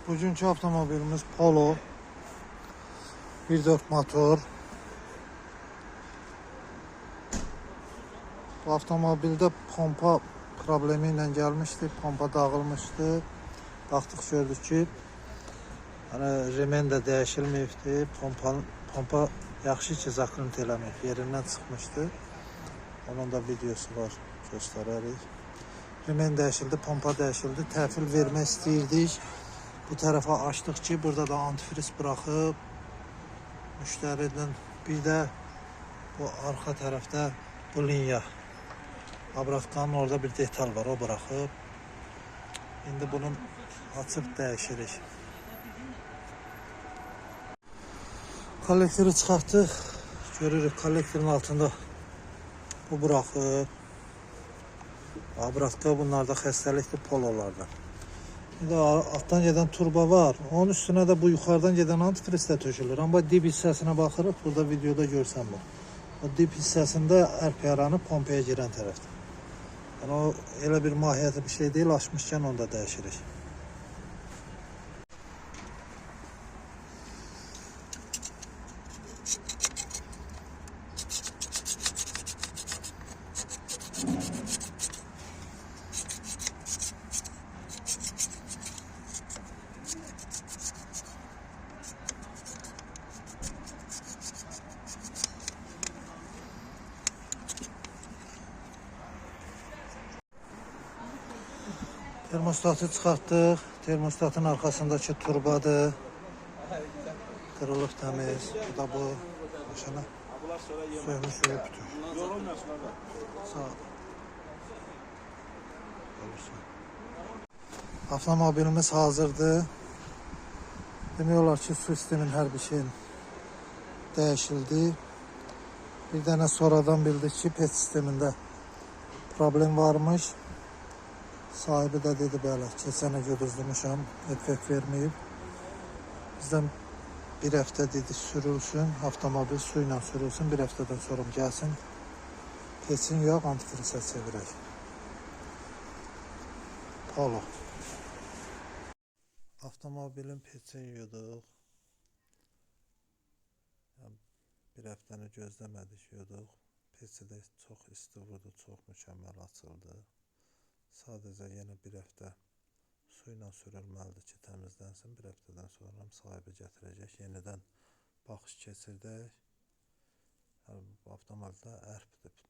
Bugünkü avtomobilimiz Polo 1.4 motor. Bu avtomobildə pompa problemi ilə gəlmişdi. Pompa dağılmışdı. Baxdıq, gördük ki, remen də dəyişilməyibdi. Pompa yaxşı ki, zakrınt eləməyib. Yerindən çıxmışdı. Onun da videosu var, göstərərik. Remen dəyişildi, pompa dəyişildi. Təhvil vermək istəyirdik. Bu tərəfə açdıq ki, burada da antifriz buraxıb müştərinin. Bir də bu arxa tərəfdə bu linya, abratkanın orada bir detal var, o buraxıb. İndi bunun açıb dəyişirik. Kollektoru çıxartdıq. Görürük, kollektorun altında bu buraxıb. Abratka bunlarda xəstəlikli pololardan. Bir də altdan gedən turbo var. Onun üstünə də bu yuxarıdan gedən antifriz də tökülür. Amma dip hissəsinə baxırıq. Burada videoda görsənmir. O dip hissəsində ərp yaranıb pompaya girən tərəfdə. Yəni o elə bir mahiyyəti bir şey deyil. Açmışkən onu da dəyişirik. Termostatı çıxartdıq. Termostatın arxasındakı turbadır. Qırılıb təmiz. Bu da bu. Başına sövmüş bütün. Sağ ol. Avtomobilimiz hazırdır. Demək olar ki, su sistemin hər bir şeyin dəyişildi. Bir dənə sonradan bildik ki, pet sistemində problem varmış. Sahibi də dedi, bəli, keçən il gödüzdürmüşəm, effekt verməyib. Bizdən bir həftə dedi sürülsün, avtomobil su ilə sürülsün, bir həftədən sonra gəlsin. Peçin yox, antifrizə çevirək. Polo. Avtomobilin peçin yuduq. Bir həftəni gözləmədik, yuduq. Peçi də çox isti vurdu, çox mükəmməl açıldı. Sadəcə yenə bir həftə su ilə sürülməlidir ki, təmizlənsin. Bir həftədən sonra sahibi gətirəcək. Yenidən baxış keçirdək. Avtomobildə ərpdir bütün.